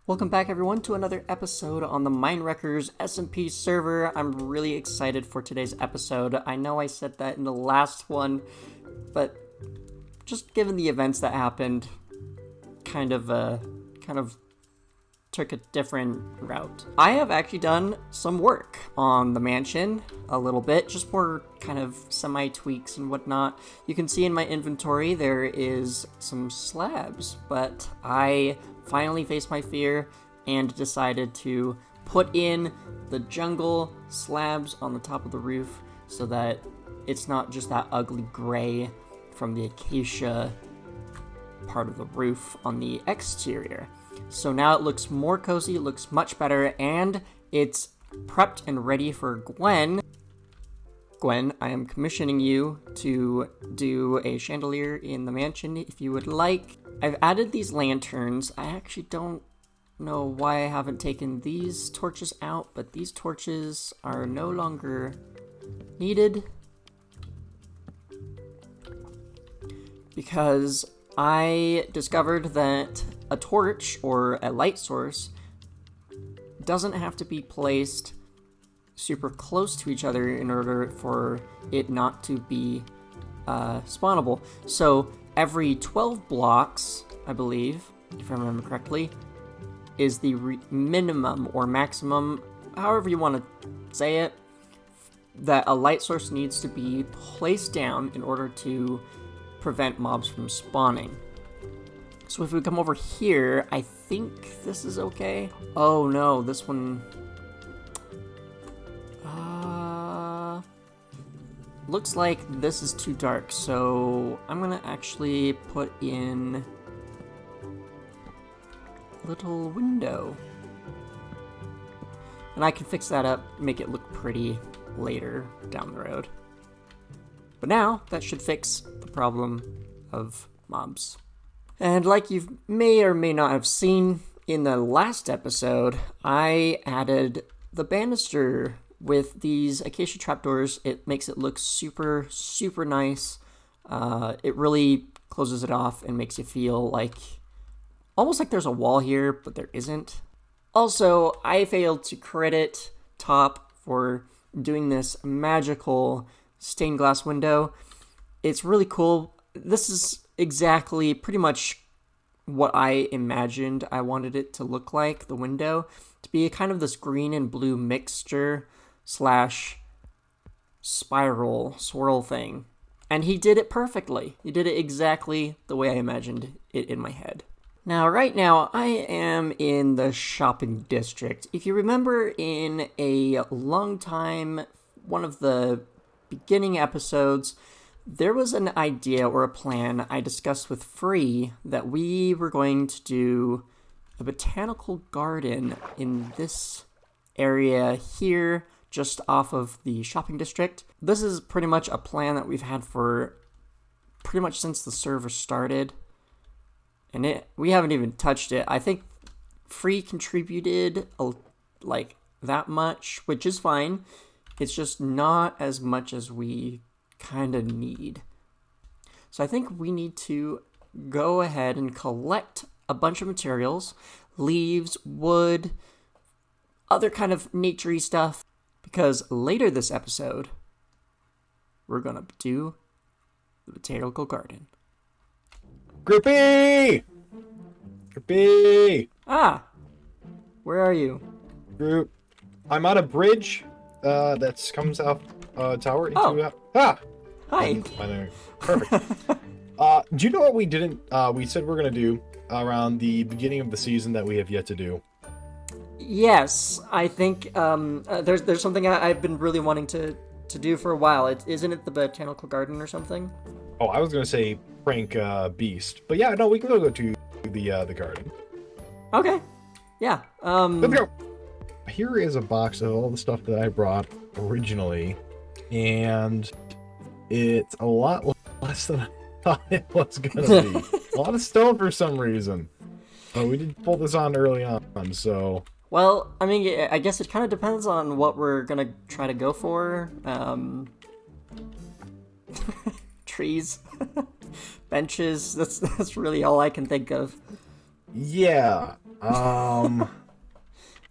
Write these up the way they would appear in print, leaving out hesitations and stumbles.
Welcome back, everyone, to another episode on the Minewreckers SMP server. I'm really excited for today's episode. I know I said that in the last one, but just given the events that happened, kind of took a different route. I have actually done some work on the mansion a little bit, just more kind of semi-tweaks and whatnot. You can see in my inventory there is some slabs, but I finally faced my fear and decided to put in the jungle slabs on the top of the roof so that it's not just that ugly gray from the acacia part of the roof on the exterior. So now it looks more cozy, it looks much better, and it's prepped and ready for Gwen. Gwen, I am commissioning you to do a chandelier in the mansion if you would like. I've added these lanterns. I actually don't know why I haven't taken these torches out, but these torches are no longer needed because I discovered that a torch or a light source doesn't have to be placed super close to each other in order for it not to be spawnable. So every 12 blocks, I believe, if I remember correctly, is the minimum or maximum, however you want to say it, that a light source needs to be placed down in order to prevent mobs from spawning. So if we come over here, I think this is okay. Oh no, this one... looks like this is too dark, so I'm gonna actually put in a little window. And I can fix that up, make it look pretty later down the road. But now, that should fix the problem of mobs. And like you may or may not have seen in the last episode, I added the banister with these acacia trapdoors. It makes it look super, super nice. It really closes it off and makes you feel like, almost like there's a wall here, but there isn't. Also, I failed to credit Top for doing this magical stained glass window. It's really cool. This is exactly pretty much what I imagined I wanted it to look like, the window, to be kind of this green and blue mixture slash spiral swirl thing. And he did it perfectly. He did it exactly the way I imagined it in my head. Now, right now, I am in the shopping district. If you remember in a long time, one of the beginning episodes, there was an idea or a plan I discussed with Free that we were going to do a botanical garden in this area here, just off of the shopping district. This is pretty much a plan that we've had for pretty much since the server started. And we haven't even touched it. I think Free contributed like that much, which is fine. It's just not as much as we kind of need. So I think we need to go ahead and collect a bunch of materials, leaves, wood, other kind of naturey stuff, because later this episode, we're gonna do the botanical garden. Groupie! Groupie! Ah! Where are you? Group. I'm on a bridge that comes out tower into... Oh. Ah! Hi! Perfect. Do you know what we didn't... we said we're going to do around the beginning of the season that we have yet to do? Yes, I think there's something I've been really wanting to do for a while. Isn't it the botanical garden or something? Oh, I was going to say prank Beast. But yeah, no, we can go to the garden. Okay. Yeah. Let's go! Here is a box of all the stuff that I brought originally. And it's a lot less than I thought it was going to be. A lot of stone for some reason. We did pull this on early on, so... Well, I mean, I guess it kind of depends on what we're gonna try to go for. Trees, benches. That's really all I can think of. Yeah. Um,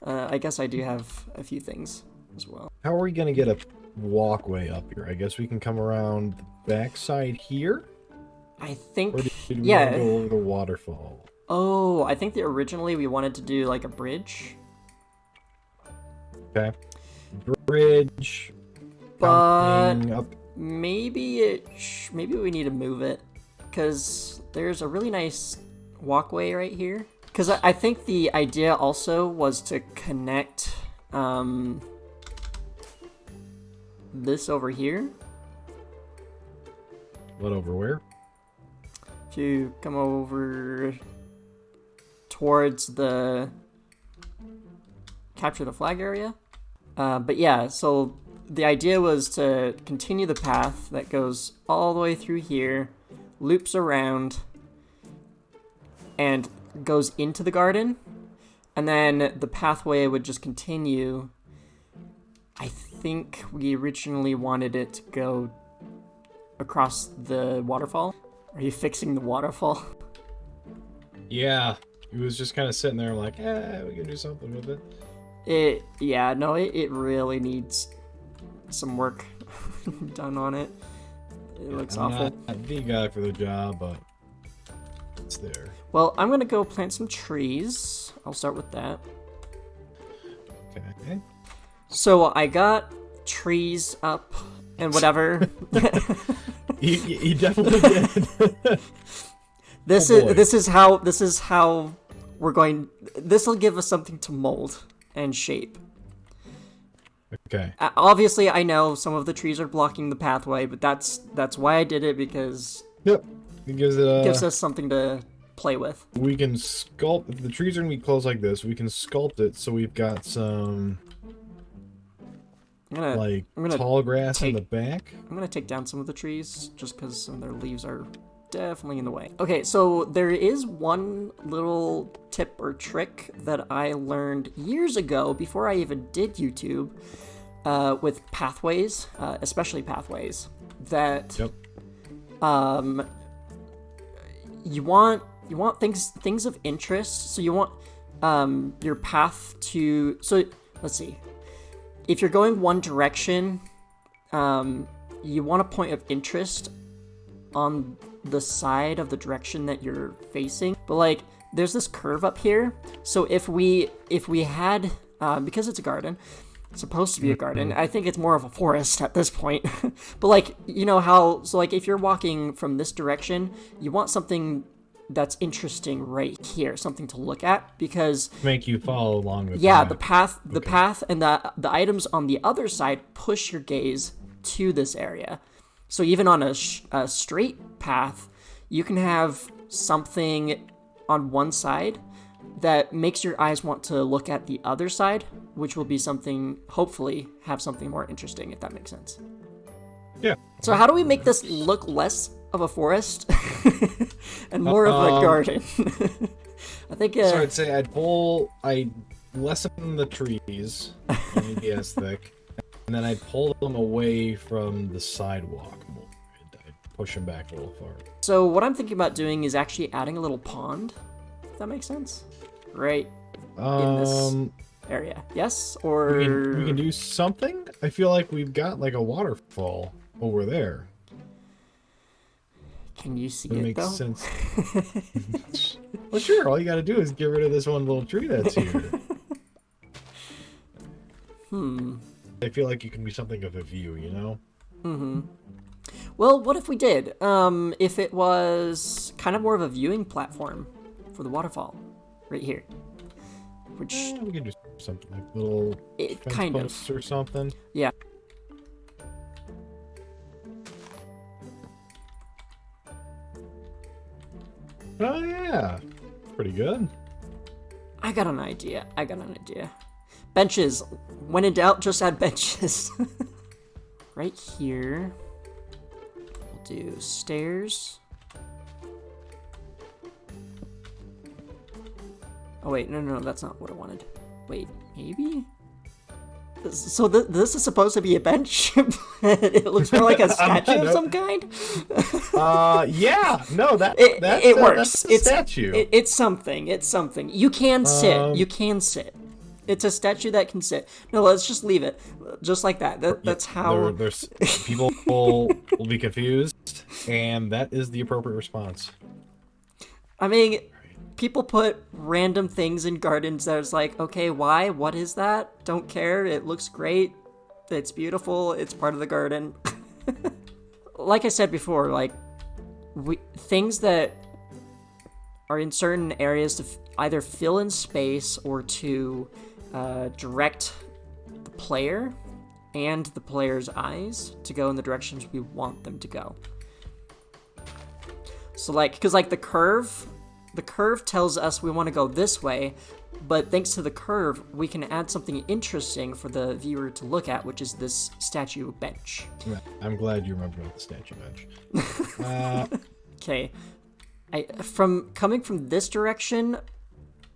I guess I do have a few things as well. how are we gonna get a walkway up here? I guess we can come around the backside here? I think, Or did we want yeah. to go over the waterfall? Oh, I think that originally we wanted to do like a bridge. Okay. Bridge. But coming up. maybe maybe we need to move it, because there's a really nice walkway right here. Because I think the idea also was to connect this over here. What over where? If you come over towards the capture the flag area. But yeah, so the idea was to continue the path that goes all the way through here, loops around, and goes into the garden, and then the pathway would just continue. I think we originally wanted it to go across the waterfall. Are you fixing the waterfall? Yeah. It was just kind of sitting there like, we can do something with it. It really needs some work done on it. It looks awful. Not the guy for the job, but it's there. Well, I'm gonna go plant some trees. I'll start with that. Okay. So I got trees up and whatever. You definitely did. This is how we're going. This will give us something to mold and shape. Okay. Obviously, I know some of the trees are blocking the pathway, but that's why I did it, because Yep. It gives it gives us something to play with. We can sculpt. If the trees are gonna be close like this, we can sculpt it so we've got some I'm gonna tall grass in the back. I'm gonna take down some of the trees just because some of their leaves are definitely in the way. Okay, so there is one little tip or trick that I learned years ago before I even did YouTube with pathways, especially pathways, that you want things of interest. So you want your path to, so let's see. If you're going one direction, you want a point of interest on the side of the direction that you're facing. But like, there's this curve up here. So if we had, because it's a garden, it's supposed to be a garden. I think it's more of a forest at this point. But like, you know how, so like if you're walking from this direction, you want something that's interesting right here, something to look at, because make you follow along with the path and the items on the other side push your gaze to this area. So even on a straight path, you can have something on one side that makes your eyes want to look at the other side, which will be something, hopefully have something more interesting, if that makes sense. Yeah. So how do we make this look less of a forest and more of a garden? I think. So I'd say I'd lessen the trees, maybe as thick, and then I'd pull them away from the sidewalk more. I'd push them back a little farther. So what I'm thinking about doing is actually adding a little pond, if that makes sense, right in this area. Yes, or we can do something. I feel like we've got like a waterfall over there. Can you see that it, makes though? Sense. Well, sure. All you got to do is get rid of this one little tree that's here. I feel like it can be something of a view, you know? Well, what if we did? If it was kind of more of a viewing platform for the waterfall, right here, which we can do something like little kind of posts or something. Yeah. Oh yeah, pretty good. I got an idea. Benches. When in doubt, just add benches. Right here. We'll do stairs. Oh wait, no, that's not what I wanted. Wait, maybe? So this is supposed to be a bench? It looks more like a statue of some kind? Yeah, no, It that's works. a statue. It's something. It's something. You can sit. You Um, can sit. It's a statue that can sit. No, let's just leave it. Just like that. That's how... there's people will be confused, and that is the appropriate response. I mean, people put random things in gardens that is like, okay, why? What is that? Don't care. It looks great. It's beautiful. It's part of the garden. Like I said before, like, things that are in certain areas to either fill in space or to direct the player and the player's eyes to go in the directions we want them to go. So, like, because, like, the curve tells us we want to go this way, but thanks to the curve, we can add something interesting for the viewer to look at, which is this statue bench. I'm glad you remember about the statue bench. Okay, coming from this direction,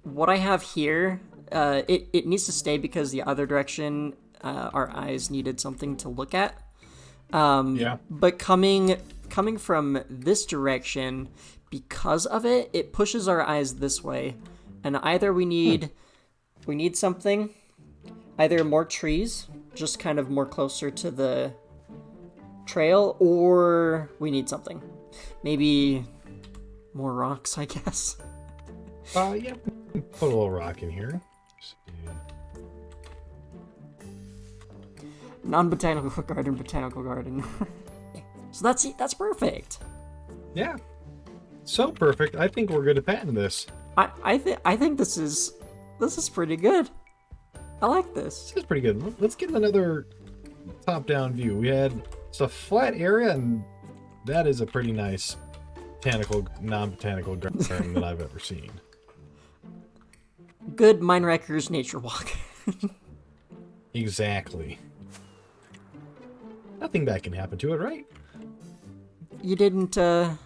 what I have here, it needs to stay because the other direction, our eyes needed something to look at. Yeah. But coming from this direction, because of it, it pushes our eyes this way, and either we need something, either more trees, just kind of more closer to the trail, or we need something, maybe more rocks, I guess. Yeah, put a little rock in here. Non-botanical garden, botanical garden. So that's perfect. Yeah, so perfect. I think we're good at patent this. I think this is pretty good. I like this. This is pretty good. Let's get another top-down view. We had a flat area, and that is a pretty nice non-botanical garden that I've ever seen. Good Minewreckers nature walk. Exactly. Nothing bad can happen to it, right? You didn't But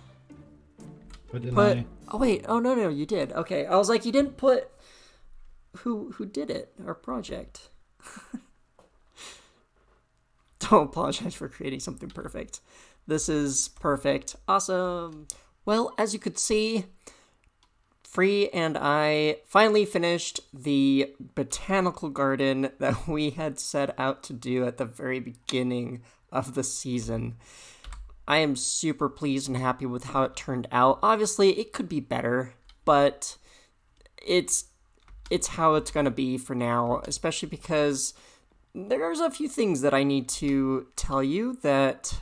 didn't put... I? Oh wait, oh no, you did. Okay, I was like, you didn't put who did it, our project. Don't apologize for creating something perfect. This is perfect. Awesome. Well, as you could see, Free and I finally finished the botanical garden that we had set out to do at the very beginning of the season. I am super pleased and happy with how it turned out. Obviously, it could be better, but it's how it's going to be for now, especially because there's a few things that I need to tell you that,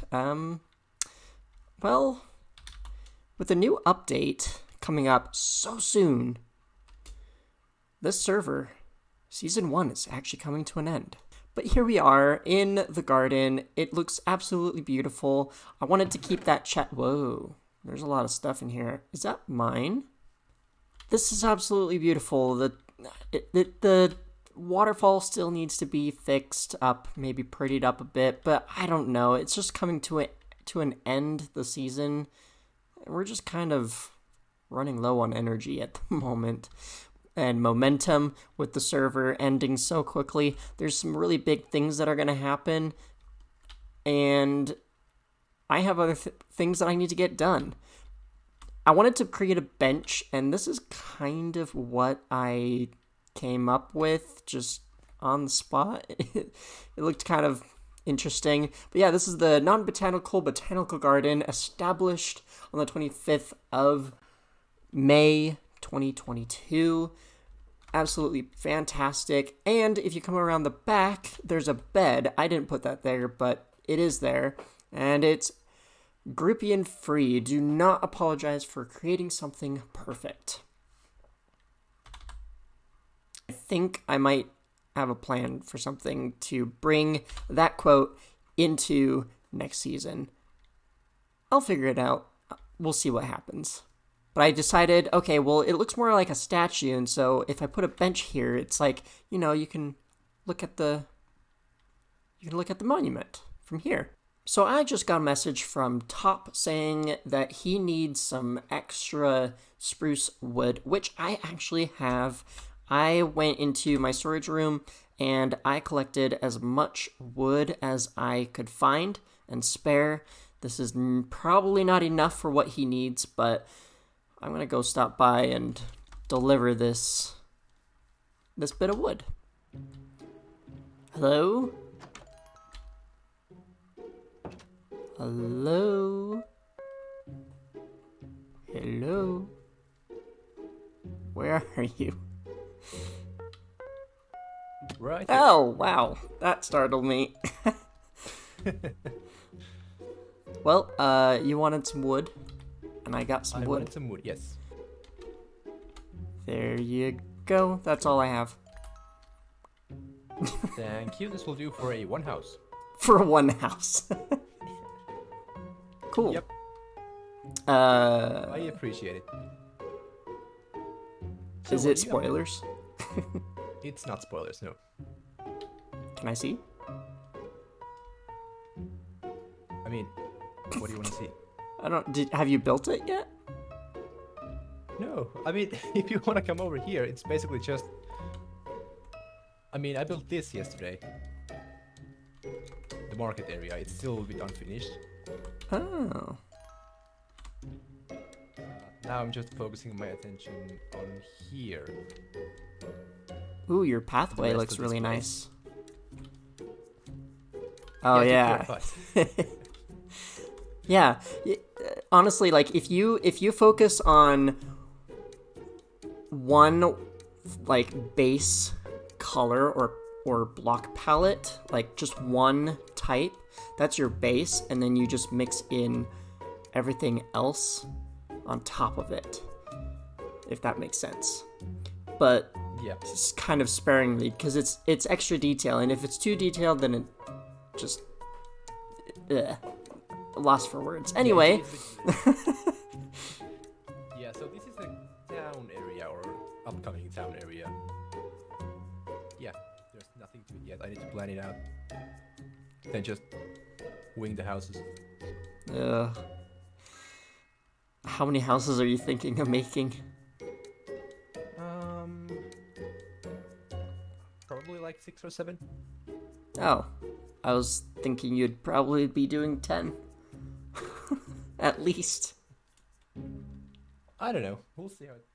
well, with a new update coming up so soon, this server, Season 1, is actually coming to an end. But here we are in the garden. It looks absolutely beautiful. I wanted to keep that Whoa, there's a lot of stuff in here. Is that mine? This is absolutely beautiful. The waterfall still needs to be fixed up, maybe prettied up a bit, but I don't know. It's just coming to an end, the season. We're just kind of running low on energy at the moment. And momentum with the server ending so quickly. There's some really big things that are going to happen. And I have other things that I need to get done. I wanted to create a bench, and this is kind of what I came up with just on the spot. It looked kind of interesting. But yeah, this is the non-botanical botanical garden established on the 25th of May 2022. Absolutely fantastic. And if you come around the back, there's a bed. I didn't put that there, but it is there. And it's groupy and free. Do not apologize for creating something perfect. I think I might have a plan for something to bring that quote into next season. I'll figure it out. We'll see what happens. But I decided, okay, well, it looks more like a statue, and so if I put a bench here, it's like, you can look at the monument from here. So I just got a message from Top saying that he needs some extra spruce wood, which I actually have. I went into my storage room and I collected as much wood as I could find and spare. This is probably not enough for what he needs, but I'm gonna go stop by and deliver this bit of wood. Hello? Hello? Hello? Where are you? Right. Oh, wow. That startled me. Well, you wanted some wood, and I got some I wood. wanted some wood, yes. There you go. That's all I have. Thank you. This will do for a one house. For one house. Cool. Yep. I appreciate it. So Is what it do you have? spoilers? It's not spoilers, no. Can I see? I mean, what do you want to see? I don't. Have you built it yet? No, I mean, if you want to come over here, it's basically just... I mean, I built this yesterday. The market area, it's still a bit unfinished. Oh. Now I'm just focusing my attention on here. Ooh, your pathway rest looks of this really place. nice. Oh Yeah, yeah. take care, Yeah. Honestly, like if you focus on one like base color or block palette, like just one type, that's your base, and then you just mix in everything else on top of it, if that makes sense. But Yeah. just kind of sparingly, because it's extra detail, and if it's too detailed, then it just lost for words. Anyway. Yeah, so this is a town area or upcoming town area. Yeah, there's nothing to it yet. I need to plan it out. Then just wing the houses. How many houses are you thinking of making? Probably like 6 or 7. Oh, I was thinking you'd probably be doing 10. At least. I don't know. We'll see how it...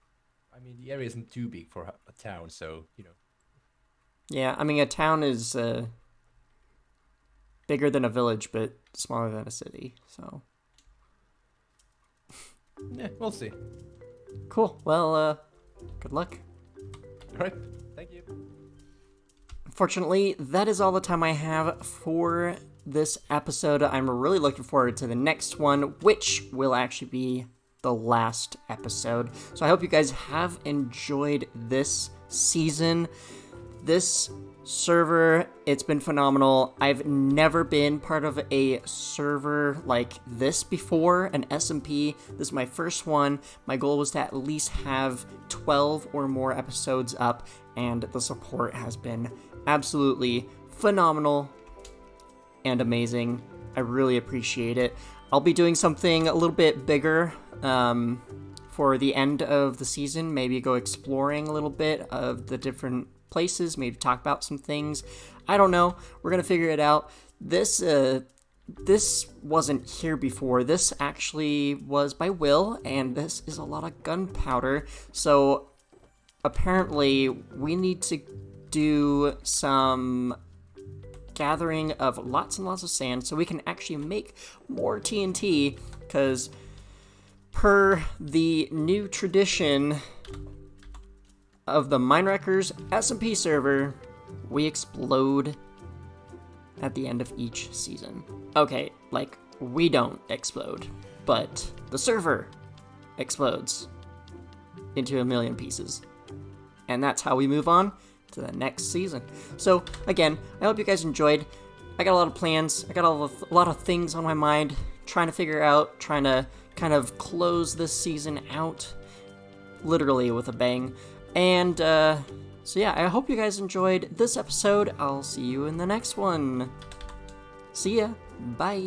I mean, the area isn't too big for a town, so, you know. Yeah, I mean, a town is bigger than a village, but smaller than a city, so. Yeah, we'll see. Cool. Well, good luck. Alright, thank you. Unfortunately, that is all the time I have for this episode. I'm really looking forward to the next one, which will actually be the last episode. So I hope you guys have enjoyed this season. This server, it's been phenomenal. I've never been part of a server like this before, an SMP. This is my first one. My goal was to at least have 12 or more episodes up, and the support has been absolutely phenomenal and amazing. I really appreciate it. I'll be doing something a little bit bigger for the end of the season. Maybe go exploring a little bit of the different places, maybe talk about some things. I don't know. We're gonna figure it out. This wasn't here before. This actually was by Will, and this is a lot of gunpowder. So apparently we need to do some gathering of lots and lots of sand so we can actually make more TNT, because per the new tradition of the Minewreckers SMP server, we explode at the end of each season. Okay, like, we don't explode, but the server explodes into a million pieces. And that's how we move on to the next season. So, again, I hope you guys enjoyed. I got a lot of plans. I got a lot of things on my mind, trying to figure out, trying to kind of close this season out, literally with a bang. And, so yeah, I hope you guys enjoyed this episode. I'll see you in the next one. See ya. Bye.